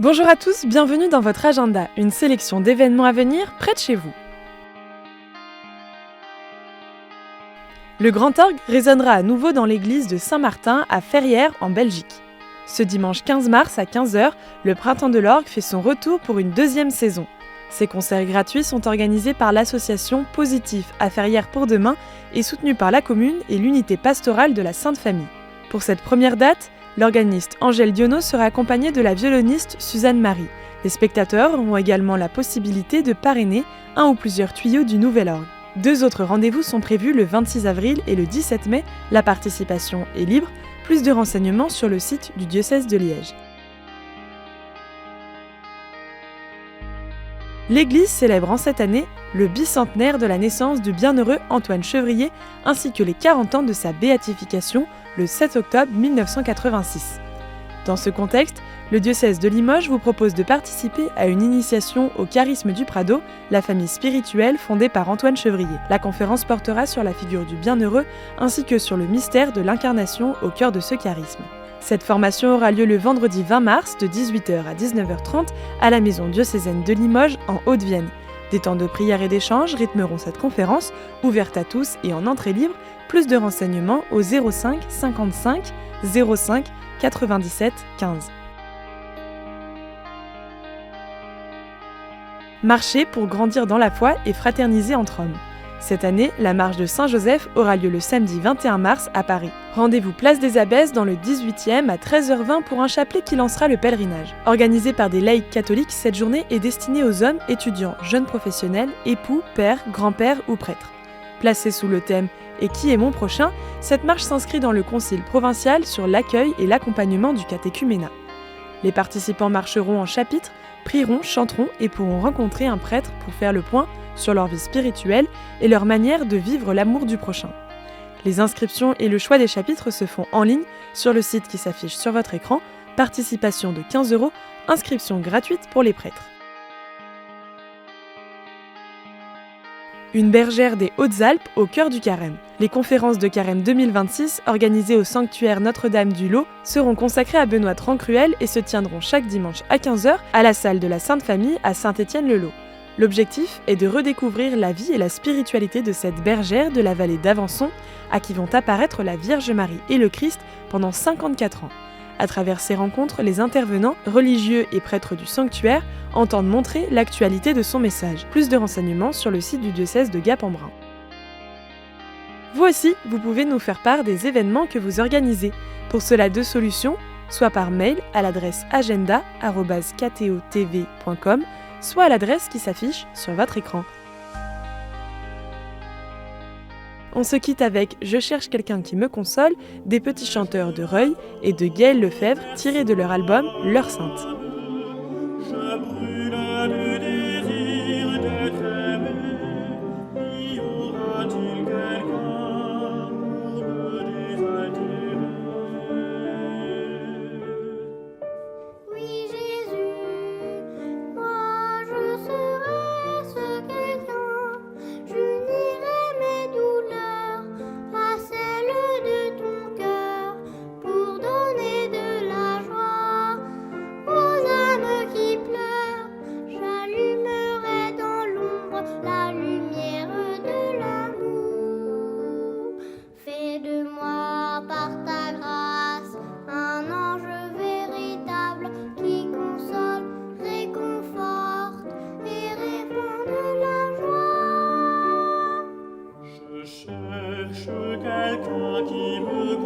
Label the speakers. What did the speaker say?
Speaker 1: Bonjour à tous, bienvenue dans votre agenda, une sélection d'événements à venir près de chez vous. Le grand orgue résonnera à nouveau dans l'église de Saint-Martin à Ferrières en Belgique. Ce dimanche 15 mars à 15h, le Printemps de l'orgue fait son retour pour une deuxième saison. Ces concerts gratuits sont organisés par l'association Positif à Ferrières pour demain et soutenus par la commune et l'unité pastorale de la Sainte Famille. Pour cette première date, l'organiste Angèle Dionneau sera accompagnée de la violoniste Suzanne Marie. Les spectateurs auront également la possibilité de parrainer un ou plusieurs tuyaux du nouvel orgue. Deux autres rendez-vous sont prévus le 26 avril et le 17 mai. La participation est libre. Plus de renseignements sur le site du diocèse de Liège. L'Église célèbre en cette année le bicentenaire de la naissance du bienheureux Antoine Chevrier ainsi que les 40 ans de sa béatification le 7 octobre 1986. Dans ce contexte, le diocèse de Limoges vous propose de participer à une initiation au charisme du Prado, la famille spirituelle fondée par Antoine Chevrier. La conférence portera sur la figure du bienheureux ainsi que sur le mystère de l'incarnation au cœur de ce charisme. Cette formation aura lieu le vendredi 20 mars de 18h à 19h30 à la maison diocésaine de Limoges en Haute-Vienne. Des temps de prière et d'échange rythmeront cette conférence, ouverte à tous et en entrée libre. Plus de renseignements au 05 55 05 97 15. Marcher pour grandir dans la foi et fraterniser entre hommes. Cette année, la marche de Saint-Joseph aura lieu le samedi 21 mars à Paris. Rendez-vous place des Abbesses dans le 18e à 13h20 pour un chapelet qui lancera le pèlerinage. Organisée par des laïcs catholiques, cette journée est destinée aux hommes, étudiants, jeunes professionnels, époux, pères, grands-pères ou prêtres. Placée sous le thème « Et qui est mon prochain ?», cette marche s'inscrit dans le concile provincial sur l'accueil et l'accompagnement du catéchuménat. Les participants marcheront en chapitre, prieront, chanteront et pourront rencontrer un prêtre pour faire le point sur leur vie spirituelle et leur manière de vivre l'amour du prochain. Les inscriptions et le choix des chapitres se font en ligne sur le site qui s'affiche sur votre écran. Participation de 15 €, inscription gratuite pour les prêtres. Une bergère des Hautes-Alpes au cœur du Carême. Les conférences de Carême 2026, organisées au sanctuaire Notre-Dame du Lot, seront consacrées à Benoît Trancruel et se tiendront chaque dimanche à 15h à la salle de la Sainte Famille à Saint-Étienne-le-Lot. L'objectif est de redécouvrir la vie et la spiritualité de cette bergère de la vallée d'Avançon, à qui vont apparaître la Vierge Marie et le Christ pendant 54 ans. À travers ces rencontres, les intervenants, religieux et prêtres du sanctuaire, entendent montrer l'actualité de son message. Plus de renseignements sur le site du diocèse de Gap-en-Brun. Vous aussi, vous pouvez nous faire part des événements que vous organisez. Pour cela, deux solutions, soit par mail à l'adresse agenda@ktotv.com, soit à l'adresse qui s'affiche sur votre écran. On se quitte avec « Je cherche quelqu'un qui me console » des Petits Chanteurs de Reuil et de Gaël Lefebvre tiré de leur album « L'heure sainte ».
Speaker 2: Je brûle du désir d'être aimé. Y aura-t-il quelqu'un pour me désaltérer?
Speaker 3: Oui, Jésus, moi je serai ce quelqu'un. J'unirai mes douleurs à celles de ton cœur pour donner de la joie aux âmes qui pleurent. J'allumerai dans l'ombre la lumière de l'amour. Fais de moi par ta grâce un ange véritable qui console, réconforte et répand de la joie.
Speaker 2: Je cherche quelqu'un qui me